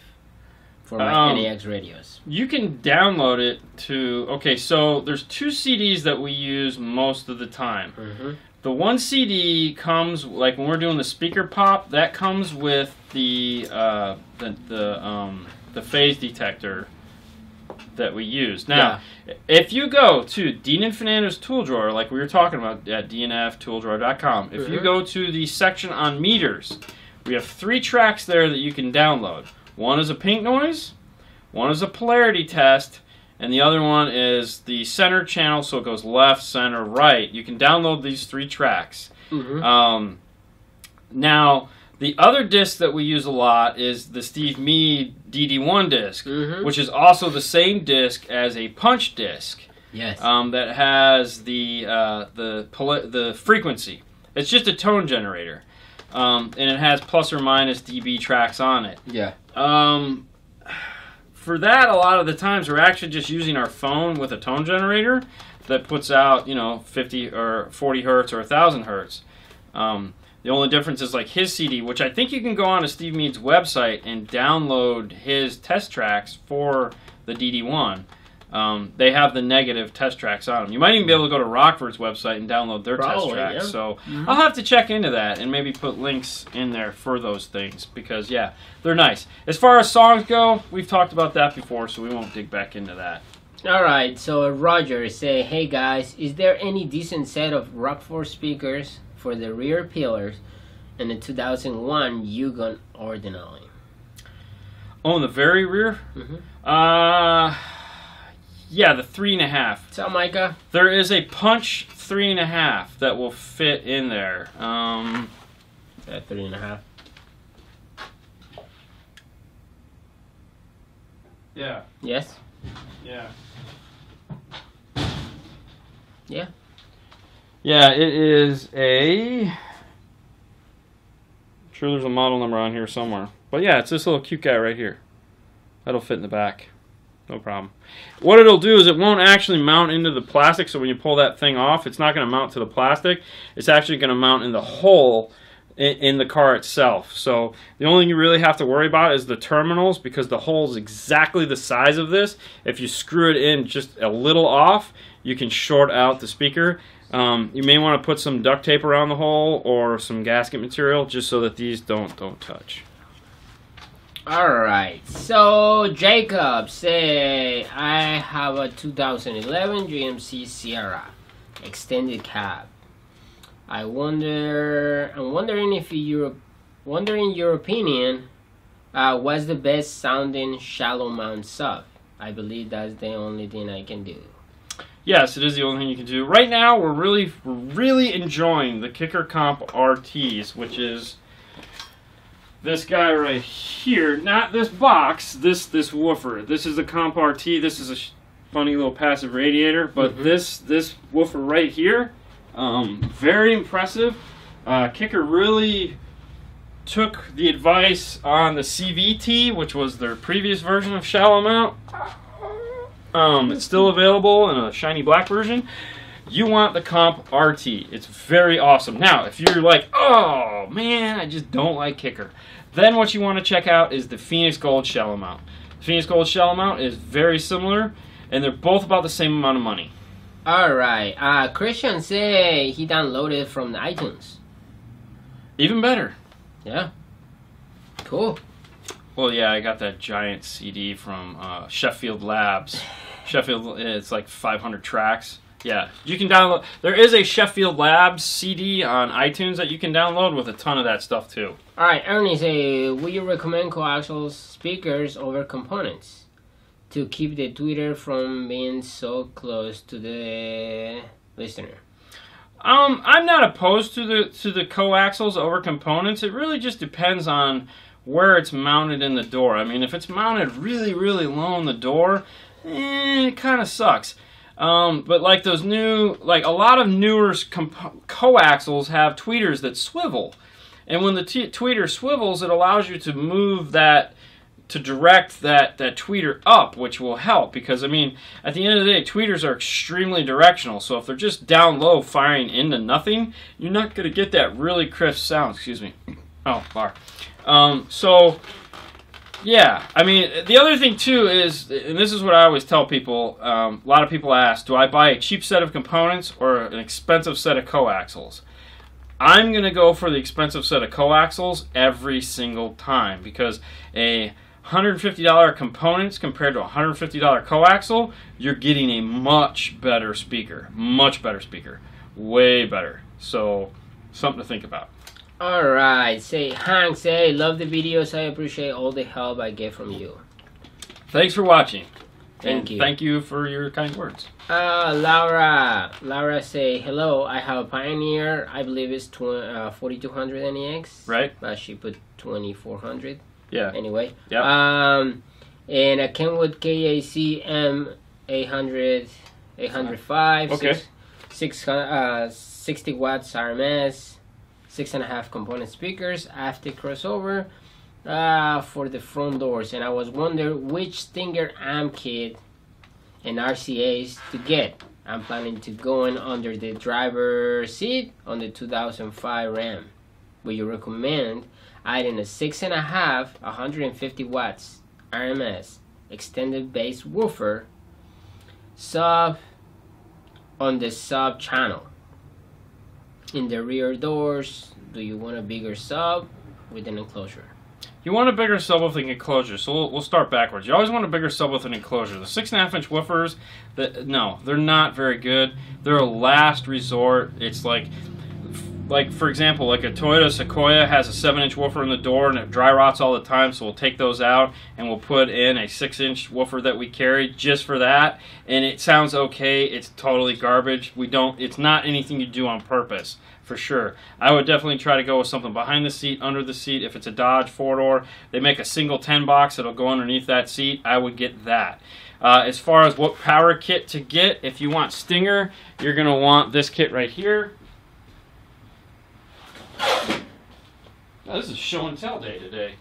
for my NAX radios? You can download it to... so there's 2 CDs that we use most of the time. The one CD comes, like when we're doing the speaker pop, that comes with the phase detector that we use. Now, if you go to Dean Fernando's tool drawer, like we were talking about at dnftooldrawr.com, if you go to the section on meters, we have 3 tracks there that you can download. One is a pink noise, one is a polarity test, and the other one is the center channel, so it goes left, center, right. You can download these 3 tracks. Now, the other disc that we use a lot is the Steve Meade DD1 disc, which is also the same disc as a punch disc. Yes. That has the frequency. It's just a tone generator, and it has plus or minus dB tracks on it. Yeah. For that, a lot of the times we're actually just using our phone with a tone generator that puts out, 50 or 40 hertz or 1,000 hertz. The only difference is like his CD, which I think you can go on to Steve Meade's website and download his test tracks for the DD1. They have the negative test tracks on them. You might even be able to go to Rockford's website and download their test tracks. Yeah. So I'll have to check into that and maybe put links in there for those things because, yeah, they're nice. As far as songs go, we've talked about that before, so we won't dig back into that. All right, so Roger say, hey guys, is there any decent set of Rockford speakers for the rear pillars and the 2001 Yukon Ordinary? Oh, in the very rear? Yeah, the 3.5. So, Micah? There is a punch 3.5 that will fit in there. Yeah, 3.5. Yeah. Yes? Yeah. Yeah. Yeah, it is a... I'm sure there's a model number on here somewhere. But yeah, it's this little cute guy right here. That'll fit in the back. No problem. What it'll do is it won't actually mount into the plastic, so when you pull that thing off, it's not going to mount to the plastic. It's actually going to mount in the hole in the car itself. So the only thing you really have to worry about is the terminals, because the hole is exactly the size of this. If you screw it in just a little off, you can short out the speaker. You may want to put some duct tape around the hole or some gasket material just so that these don't touch. Alright, so Jacob say I have a 2011 GMC Sierra extended cab. I'm wondering if your opinion, what's the best sounding shallow mount sub? I believe that's the only thing I can do. Yes, it is the only thing you can do. Right now, we're really enjoying the Kicker Comp RTs, which is this guy right here. Not this box, this woofer. This is the Comp RT. This is a funny little passive radiator, but this woofer right here, very impressive. Kicker really took the advice on the CVT, which was their previous version of shallow mount. It's still available in a shiny black version. You want the Comp RT. It's very awesome. Now, if you're like, oh man, I just don't like Kicker, then what you want to check out is the Phoenix Gold shallow mount. The Phoenix Gold shallow mount is very similar, and they're both about the same amount of money. Alright, Christian say he downloaded from the iTunes. Even better. Yeah. Cool. Well, yeah, I got that giant CD from Sheffield Labs. Sheffield, it's like 500 tracks. Yeah, you can download. There is a Sheffield Labs CD on iTunes that you can download with a ton of that stuff too. All right, Ernie say, would you recommend coaxial speakers over components to keep the tweeter from being so close to the listener? I'm not opposed to the coaxials over components. It really just depends on where it's mounted in the door. I mean, if it's mounted really low in the door, it kind of sucks. But like those new, like a lot of newer coaxials have tweeters that swivel. And when the tweeter swivels, it allows you to move that, to direct that tweeter up, which will help. Because, I mean, at the end of the day, tweeters are extremely directional. So if they're just down low firing into nothing, you're not going to get that really crisp sound. Excuse me. Oh, bar. So, yeah, I mean, the other thing too is, and this is what I always tell people, a lot of people ask, do I buy a cheap set of components or an expensive set of coaxials? I'm going to go for the expensive set of coaxials every single time, because a $150 components compared to a $150 coaxial, you're getting a much better speaker. Much better speaker. Way better. So, something to think about. Alright, say Hank, say love the videos, I appreciate all the help I get from you. Thanks for watching. Thank you. Thank you for your kind words. Laura say hello, I have a Pioneer, I believe it's 4200 NEX. Right. But she put 2400. Yeah. Anyway. Yeah. And a Kenwood KAC M800 805. Okay. 60 watts RMS. 6.5 component speakers, after crossover for the front doors, and I was wondering which Stinger amp kit and RCAs to get. I'm planning to go in under the driver's seat on the 2005 Ram. Would you recommend adding a 6.5 150 watts RMS extended bass woofer sub on the sub channel? In the rear doors, do you want a bigger sub with an enclosure? You want a bigger sub with an enclosure, so we'll start backwards. You always want a bigger sub with an enclosure. The 6.5-inch woofers, no, they're not very good. They're a last resort. It's like like for example, like a Toyota Sequoia has a 7-inch woofer in the door and it dry rots all the time, so we'll take those out and we'll put in a 6-inch woofer that we carry just for that, and it sounds okay. It's totally garbage. It's not anything you do on purpose, for sure. I would definitely try to go with something behind the seat, under the seat. If it's a Dodge 4-door, they make a single 10 box that'll go underneath that seat. I would get that. As far as what power kit to get, if you want Stinger, you're going to want this kit right here. Oh, this is show and tell day today.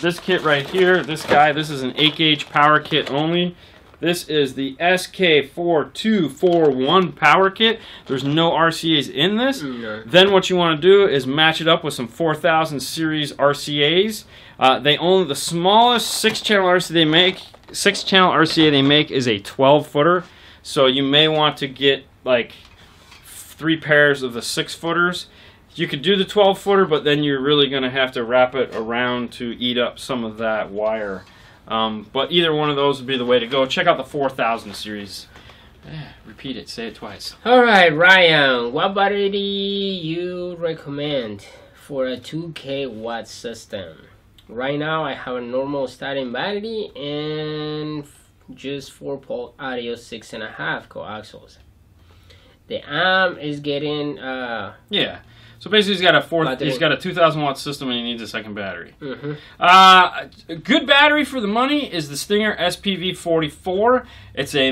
This kit right here, this is an 8-gauge power kit only. This is the SK4241 power kit. There's no RCAs in this. Then what you want to do is match it up with some 4000 series RCAs. They only, the smallest 6-channel RCA they make, 6-channel RCA they make is a 12-footer. So you may want to get like 3 pairs of the 6-footers. You could do the 12-footer, but then you're really going to have to wrap it around to eat up some of that wire. But either one of those would be the way to go. Check out the 4000 series. Repeat it. Say it twice. All right, Ryan. What battery you recommend for a 2K watt system? Right now, I have a normal starting battery and just 4-pole audio 6.5 coaxials. The amp is getting yeah. So basically, he's got a 2,000 watt system and he needs a second battery. A good battery for the money is the Stinger SPV44. It's a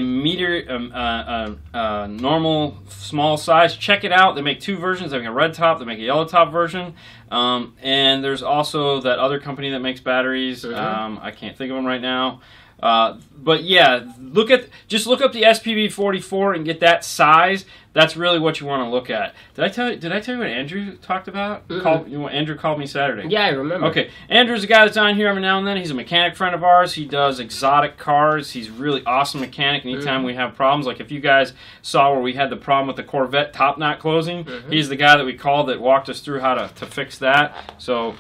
normal small size. Check it out. They make 2 versions. They make a red top. They make a yellow top version. And there's also that other company that makes batteries. I can't think of them right now. But yeah, just look up the SPV44 and get that size. That's really what you want to look at. Did I tell you what Andrew talked about? Andrew called me Saturday. Yeah, I remember. Okay, Andrew's a guy that's on here every now and then. He's a mechanic friend of ours. He does exotic cars. He's a really awesome mechanic. Anytime we have problems, like if you guys saw where we had the problem with the Corvette top knot closing, he's the guy that we called that walked us through how to fix that. So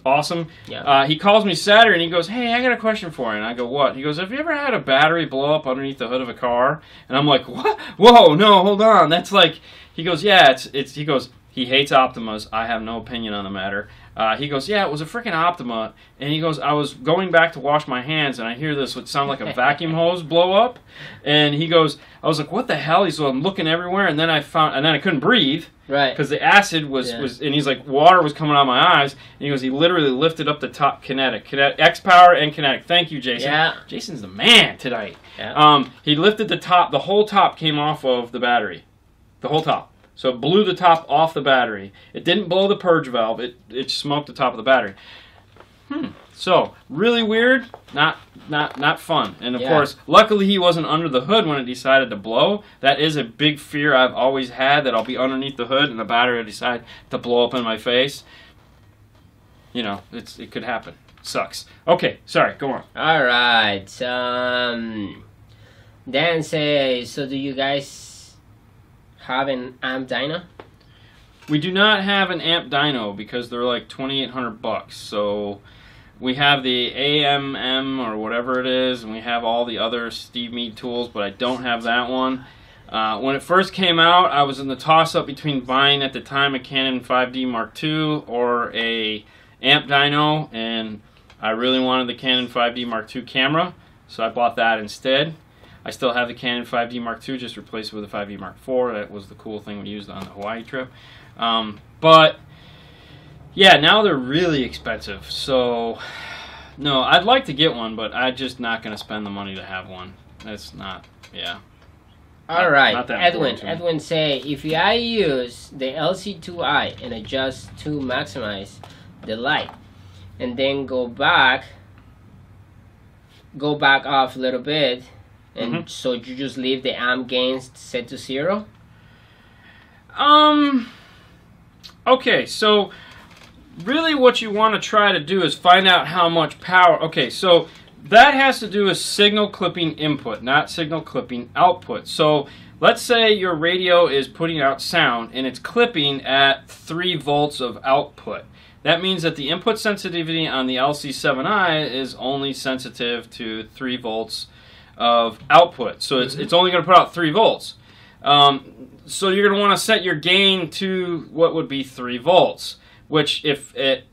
awesome. Yeah. He calls me Saturday and he goes, "Hey, I got a question for you." And I go, "What?" He goes, "Have you ever had a battery blow up underneath the hood of a car?" And I'm like, "What? Whoa, no, hold on. That's like," he goes, "Yeah, it's," he goes, he hates Optimas. I have no opinion on the matter. He goes, "Yeah, it was a freaking Optima." And he goes, "I was going back to wash my hands and I hear this would sound like a vacuum hose blow up." And he goes, I was like, "What the hell?" He's like, "I'm looking everywhere." And then I couldn't breathe. Right. Because the acid was, and he's like, water was coming out of my eyes. And he goes, he literally lifted up the top Kinetic X-Power and Kinetic. Thank you, Jason. Yeah. Jason's the man tonight. Yeah. He lifted the top, the whole top came off of the battery. The whole top. So it blew the top off the battery. It didn't blow the purge valve. It smoked the top of the battery. So, really weird, not fun. And of course, luckily he wasn't under the hood when it decided to blow. That is a big fear I've always had, that I'll be underneath the hood and the battery will decide to blow up in my face. You know, it could happen. Sucks. Okay, sorry, go on. Alright, Dan says, so do you guys have an amp dyno? We do not have an amp dyno because they're like $2,800. So we have the AMM or whatever it is, and we have all the other Steve Mead tools, but I don't have that one. When it first came out, I was in the toss-up between buying at the time a Canon 5D Mark II or a amp dyno, and I really wanted the Canon 5D Mark II camera, so I bought that instead. I still have the Canon 5D Mark II, just replaced it with a 5D Mark IV. That was the cool thing we used on the Hawaii trip. But yeah, now they're really expensive. So no, I'd like to get one, but I'm just not going to spend the money to have one. That's not, yeah. All right, Edwin say, if I use the LC2i and adjust to maximize the light, and then go back off a little bit, and so you just leave the amp gains set to 0? Okay, so really what you want to try to do is find out how much power. Okay, so that has to do with signal clipping input, not signal clipping output. So let's say your radio is putting out sound and it's clipping at 3 volts of output. That means that the input sensitivity on the LC7i is only sensitive to 3 volts of output. So it's only going to put out 3 volts. So you're going to want to set your gain to what would be 3 volts. Which, if it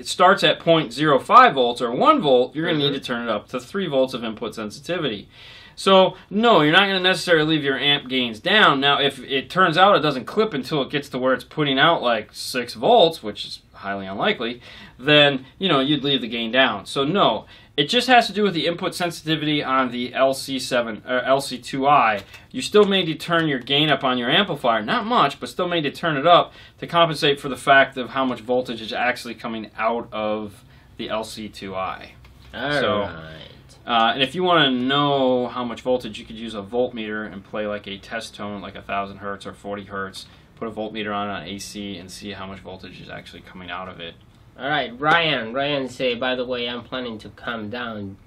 starts at 0.05 volts or 1 volt, you're going to need to turn it up to 3 volts of input sensitivity. So, no, you're not going to necessarily leave your amp gains down. Now, if it turns out it doesn't clip until it gets to where it's putting out like 6 volts, which is highly unlikely, then, you know, you'd leave the gain down. So, no, it just has to do with the input sensitivity on the LC7 or LC2I. You still may need to turn your gain up on your amplifier, not much, but still may need to turn it up to compensate for the fact of how much voltage is actually coming out of the LC2I. And if you want to know how much voltage, you could use a voltmeter and play like a test tone, like 1,000 hertz or 40 hertz. Put a voltmeter on AC and see how much voltage is actually coming out of it. All right, Ryan say, by the way, I'm planning to come down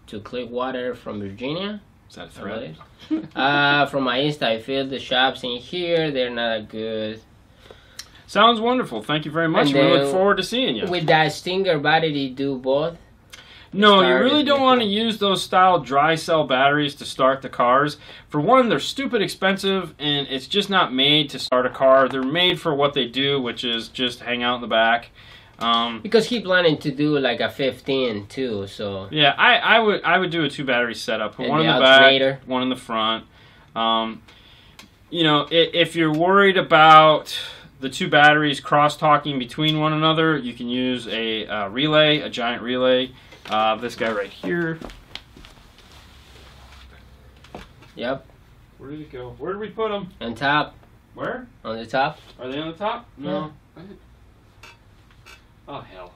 to Clearwater from Virginia. Is that a threat? From my Insta, I feel the shops in here, they're not good. Sounds wonderful. Thank you very much. We look forward to seeing you. With that Stinger battery, do both? No, you really don't want to use those style dry cell batteries to start the cars. For one, they're stupid expensive, and it's just not made to start a car. They're made for what they do, which is just hang out in the back. Because he's planning to do like a 15 too, so yeah, I would do a 2 battery setup. Put one in the back, one in the front. You know, if you're worried about the 2 batteries cross talking between one another, you can use a relay, a giant relay. This guy right here. Yep. Where did it go? Where did we put them? On top. Where? On the top. Are they on the top? No. Yeah. Oh, hell.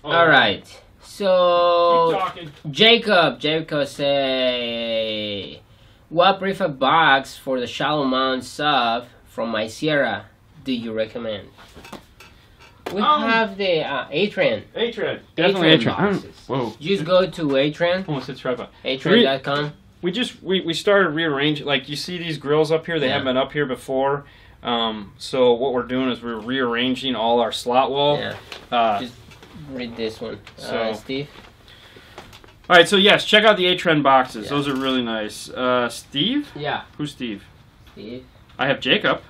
Oh, all right. So, keep talking. Jacob say, what prefab box for the shallow mount sub from my Sierra do you recommend? We have the A-Trend. A-Trend. Definitely A-Trend. Whoa. Just go to A-Trend. Almost hit tripod. A-Trend.com. We started rearranging. Like, you see these grills up here? They haven't been up here before. So what we're doing is we're rearranging all our slot wall. Yeah. Just read this one. Steve? All right, so yes, check out the A-Trend boxes. Yeah. Those are really nice. Steve? Yeah. Who's Steve? Steve. I have Jacob.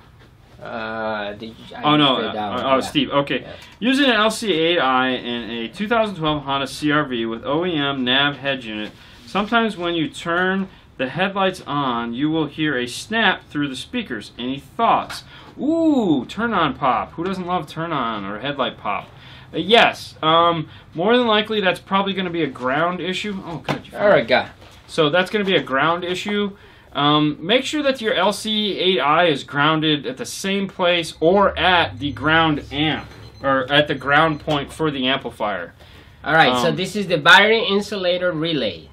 Steve. Okay. Yeah. Using an LC8i in a 2012 Honda CR-V with OEM nav head unit, sometimes when you turn the headlights on, you will hear a snap through the speakers. Any thoughts? Ooh, turn on pop. Who doesn't love turn on or headlight pop? Yes. More than likely, that's probably going to be a ground issue. Oh, good. All right, guy. So that's going to be a ground issue. Make sure that your LC8i is grounded at the same place or at the ground amp or at the ground point for the amplifier. All right, so this is the battery insulator relay.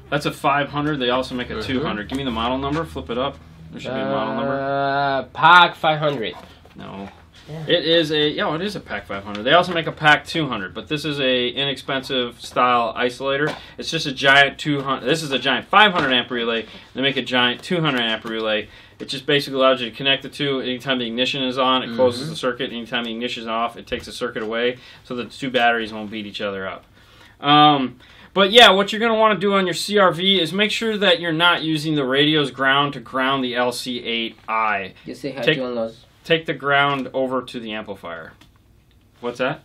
That's a 500. They also make a 200. Give me the model number. Flip it up. There should be a model number. PAC 500. No. Yeah. It is a PAC 500. They also make a PAC 200, but this is a inexpensive style isolator. It's just a giant 200. This is a giant 500 amp relay. They make a giant 200 amp relay. It just basically allows you to connect the two. Anytime the ignition is on, it closes the circuit. Anytime the ignition is off, it takes the circuit away, so that the 2 batteries won't beat each other up. But yeah, what you're going to want to do on your CR-V is make sure that you're not using the radio's ground to ground the LC8i. You say hi to those. Take the ground over to the amplifier. What's that?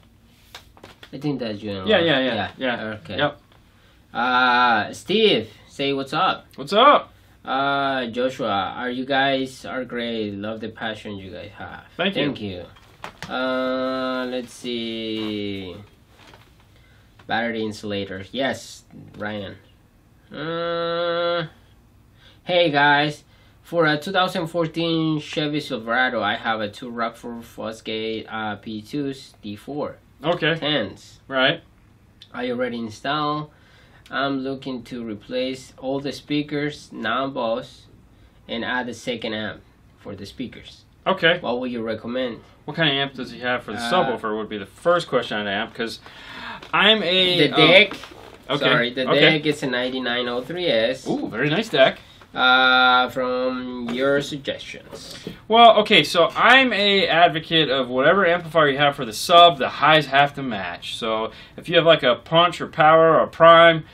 I think that's you. Yeah. Okay. Yep. Steve, say what's up. What's up? Joshua, you guys are great. Love the passion you guys have. Thank you. Let's see. Battery insulators. Yes, Ryan. Hey guys. For a 2014 Chevy Silverado, I have a 2 Rockford Fosgate P2s D4. Okay. 10s. Right. I already installed. I'm looking to replace all the speakers, non-Bose, and add a second amp for the speakers. Okay. What would you recommend? What kind of amp does he have for the subwoofer would be the first question I'd amp, because I'm a... The deck. Okay. Sorry, the deck is a 9903S. Ooh, very nice deck. From your suggestions. Well, okay, so I'm a advocate of whatever amplifier you have for the sub, the highs have to match. So if you have like a punch or power or prime,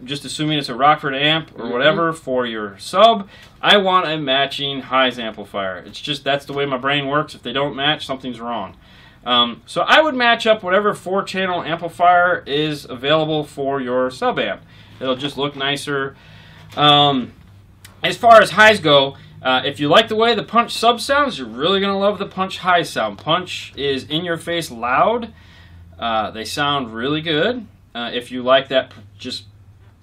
just assuming it's a Rockford amp or whatever for your sub, I want a matching highs amplifier. It's just that's the way my brain works. If they don't match, something's wrong. So I would match up whatever 4-channel amplifier is available for your sub amp. It'll just look nicer. As far as highs go, if you like the way the Punch sub sounds, you're really going to love the Punch high sound. Punch is in-your-face loud. They sound really good. If you like that, just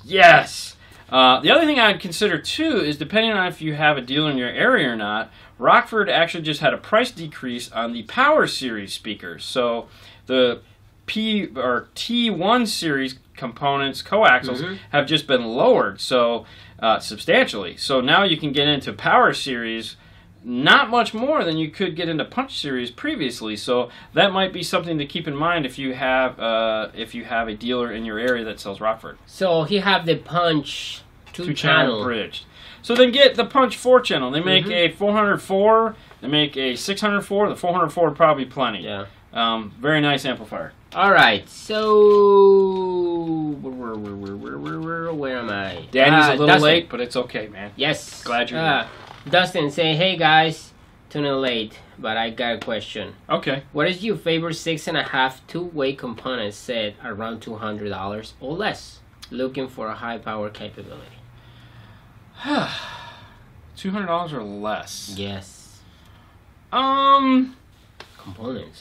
yes. The other thing I'd consider too is depending on if you have a dealer in your area or not, Rockford actually just had a price decrease on the Power Series speakers. So the T1 series components, coaxials, have just been lowered substantially. So now you can get into Power Series not much more than you could get into Punch Series previously. So that might be something to keep in mind if you have a dealer in your area that sells Rockford. So he have the Punch two-channel bridged. So then get the Punch 4-channel. They make a 404. They make a 604. The 404 would probably be plenty. Yeah. Very nice amplifier. All right. So where am I? Danny's a little Dustin. late, but it's okay, man. Yes. Glad you're here. Dustin say, hey guys, tuning late, but I got a question. Okay. What is your favorite 6.5 two-way component set around $200 or less? Looking for a high power capability. $200 or less. Yes. Components,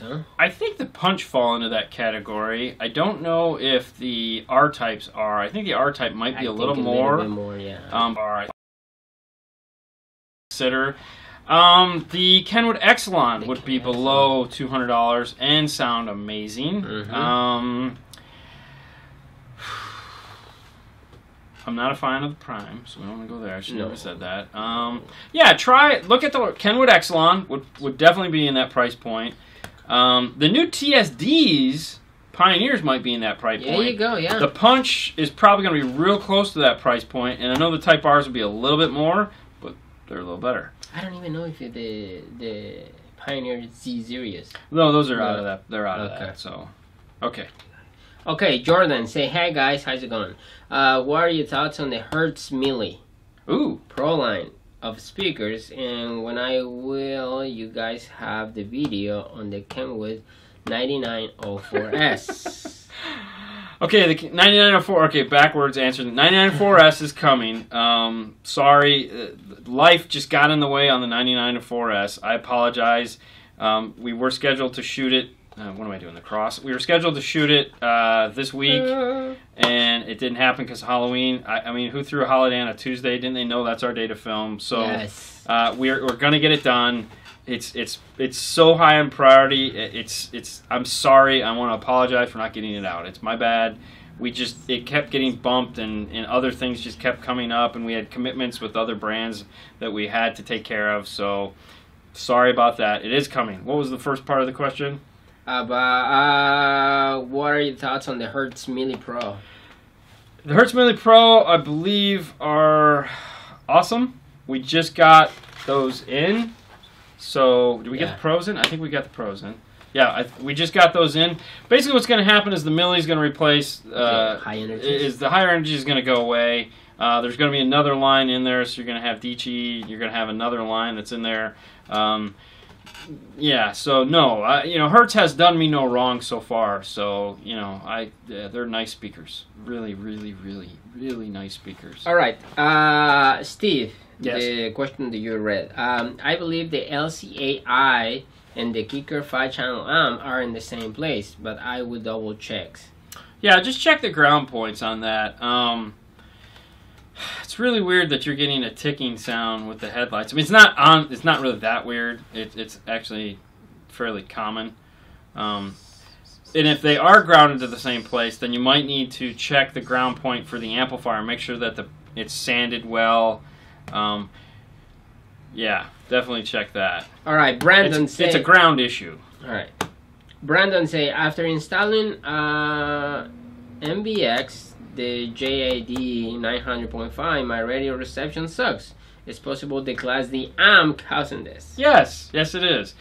huh? I think the Punch fall into that category. I don't know if the R-types are. I think the R-type might be a little more. Little bit more, yeah. Consider. The Kenwood Exelon would be below $200 and sound amazing. I'm not a fan of the Prime, so we don't want to go there. I should never said that. Yeah, look at the Kenwood Exelon. Would definitely be in that price point. The new TSDs, Pioneers, might be in that price point. There you go, yeah. The Punch is probably going to be real close to that price point, and I know the Type Rs would be a little bit more, but they're a little better. I don't even know if the Pioneer Z series. No, those are out of that. They're out of that. So, okay. Okay, Jordan, say, hey guys, how's it going? What are your thoughts on the Hertz Mille Pro line of speakers? And when will you guys have the video on the Kenwood 9904S? Okay, the 9904, okay, backwards answer. The 9904S is coming. Sorry, life just got in the way on the 9904S. I apologize. We were scheduled to shoot it. What am I doing? The cross. We were scheduled to shoot it this week, and it didn't happen because of Halloween. I mean, who threw a holiday on a Tuesday? Didn't they know that's our day to film? So yes. we're gonna get it done. It's so high on priority. I'm sorry. I want to apologize for not getting it out. It's my bad. It kept getting bumped, and other things just kept coming up, and we had commitments with other brands that we had to take care of. So sorry about that. It is coming. What was the first part of the question? What are your thoughts on the Hertz Mille Pro? The Hertz Mille Pro, I believe, are awesome. We just got those in. So, did we get the Pros in? I think we got the Pros in. Yeah, we just got those in. Basically, what's going to happen is the Mille is going to replace... high energy. The higher energy is going to go away. There's going to be another line in there, so you're going to have DC. You're going to have another line that's in there. Yeah, so no, Hertz has done me no wrong so far. So they're nice speakers, really, really, really, really nice speakers. All right, Steve. Yes. The question that you read. I believe the LCAI and the Kicker 5-channel amp are in the same place, but I would double check. Yeah, just check the ground points on that. It's really weird that you're getting a ticking sound with the headlights. I mean, it's not really that weird. It's actually fairly common. And if they are grounded to the same place, then you might need to check the ground point for the amplifier. Make sure that it's sanded well. Yeah, definitely check that. All right, Brandon say... It's a ground issue. All right. Brandon say, after installing MBX, the JAD 900.5, my radio reception sucks. It's possible the Class D amp causing this. Yes, it is.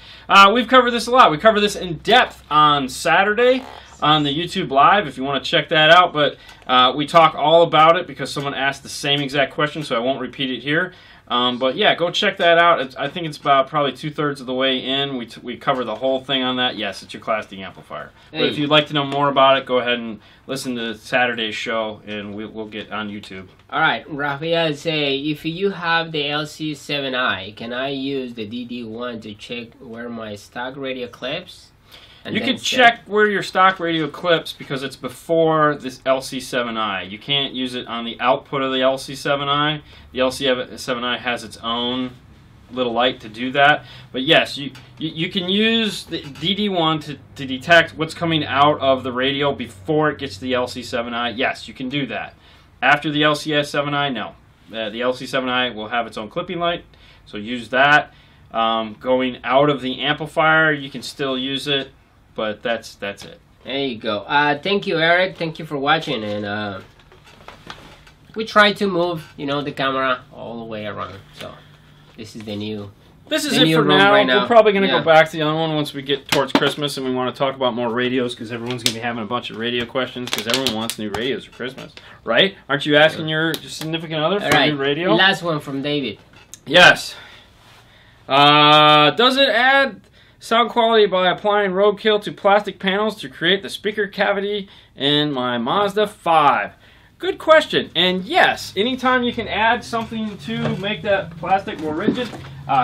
We've covered this a lot. We covered this in depth on Saturday. on the YouTube Live if you want to check that out. But we talk all about it because someone asked the same exact question, so I won't repeat it here. But yeah, go check that out. I think it's about probably 2/3 of the way in. We cover the whole thing on that. Yes, it's your Class D amplifier. Hey. But if you'd like to know more about it, go ahead and listen to Saturday's show, and we'll get on YouTube. All right, Rafael say, if you have the LC7i, can I use the DD1 to check where my stock radio clips? You can check where your stock radio clips because it's before this LC7i. You can't use it on the output of the LC7i. The LC7i has its own little light to do that. But yes, you can use the DD1 to detect what's coming out of the radio before it gets to the LC7i. Yes, you can do that. After the LC7i, no. The LC7i will have its own clipping light, so use that. Going out of the amplifier, you can still use it. But that's it. There you go. Thank you, Eric. Thank you for watching. And we try to move, the camera all the way around. So this is the new. This is it for now. We're probably going to go back to the other one once we get towards Christmas, and we want to talk about more radios because everyone's going to be having a bunch of radio questions because everyone wants new radios for Christmas, right? Aren't you asking your significant other for a new radio? Last one from David. Yes. Does it add sound quality by applying roadkill to plastic panels to create the speaker cavity in my Mazda 5? Good question. And yes, anytime you can add something to make that plastic more rigid.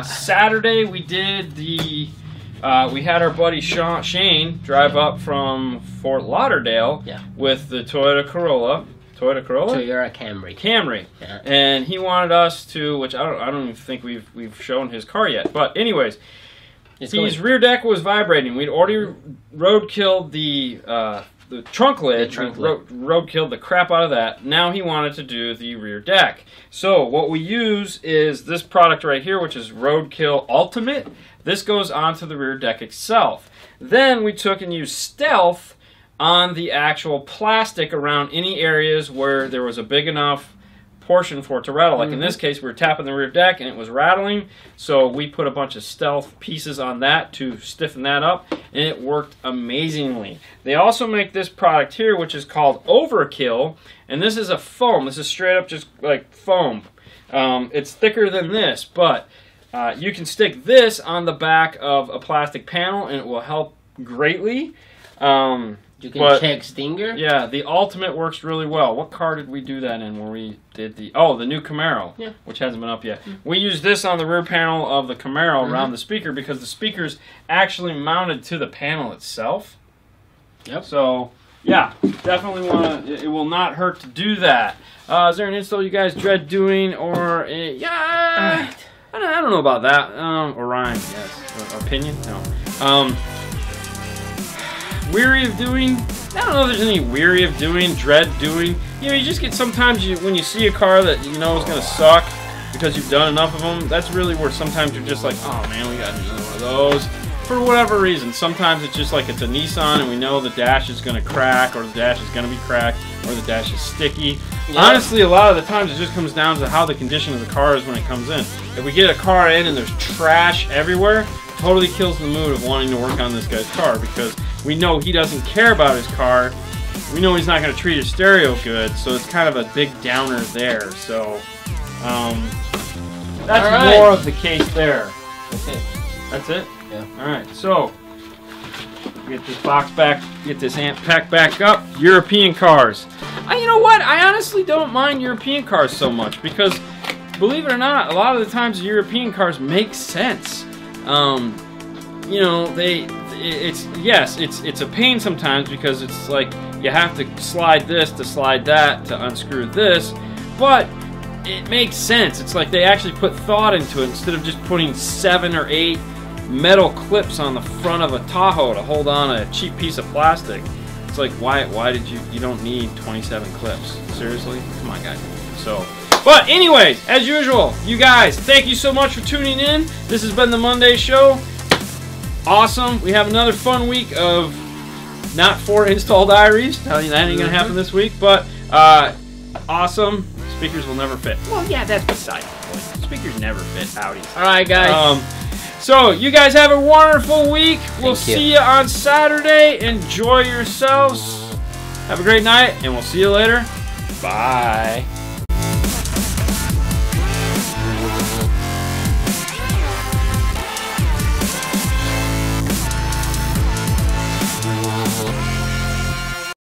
Saturday we did we had our buddy Shane drive up from Fort Lauderdale with the Toyota Corolla. Toyota Camry. Yeah. And he wanted us to, which I don't even think we've shown his car yet. But anyways, his rear deck was vibrating. We'd already roadkilled the trunk lid. Roadkilled the crap out of that. Now he wanted to do the rear deck. So what we use is this product right here, which is Roadkill Ultimate. This goes onto the rear deck itself. Then we took and used Stealth on the actual plastic around any areas where there was a big enough portion for it to rattle. Like in this case, we were tapping the rear deck and it was rattling, so we put a bunch of Stealth pieces on that to stiffen that up, and it worked amazingly. They also make this product here, which is called Overkill, and this is a foam. This is straight up just like foam. It's thicker than this, but you can stick this on the back of a plastic panel and it will help greatly. You can check stinger? Yeah, the Ultimate works really well. What car did we do that in where we did the new Camaro, which hasn't been up yet. We used this on the rear panel of the Camaro around the speaker because the speaker's actually mounted to the panel itself. Yep. So, yeah, definitely want to, it will not hurt to do that. Is there an install you guys dread doing or, I don't know about that. Orion, yes. Opinion? No. Weary of doing? I don't know if there's any weary of doing, dread doing. You just get sometimes when you see a car that you know is going to suck because you've done enough of them, that's really where sometimes you're just like, oh man, we got another one of those. For whatever reason, sometimes it's just like it's a Nissan and we know the dash is going to crack or the dash is going to be cracked or the dash is sticky. Yeah. Honestly, a lot of the times it just comes down to how the condition of the car is when it comes in. If we get a car in and there's trash everywhere, totally kills the mood of wanting to work on this guy's car because we know he doesn't care about his car. We know he's not going to treat his stereo good, so it's kind of a big downer there. So that's more of the case there. That's it. That's it? Yeah. Alright, so get this box back, get this amp pack back up. European cars. You know what? I honestly don't mind European cars so much because, believe it or not, a lot of the times European cars make sense. You know, it's a pain sometimes because it's like you have to slide this to slide that to unscrew this, but it makes sense. It's like they actually put thought into it instead of just putting 7 or 8 metal clips on the front of a Tahoe to hold on a cheap piece of plastic. It's like, why did you don't need 27 clips. Seriously? Come on, guys. So, but anyways, as usual, you guys, thank you so much for tuning in. This has been the Monday Show. Awesome. We have another fun week of not 4 install diaries. That ain't going to happen this week, but awesome. Speakers will never fit. Well, yeah, that's beside the point. Speakers never fit Audis. All right, guys. So, you guys have a wonderful week. We'll Thank you. see you on Saturday. Enjoy yourselves. Have a great night, and we'll see you later. Bye.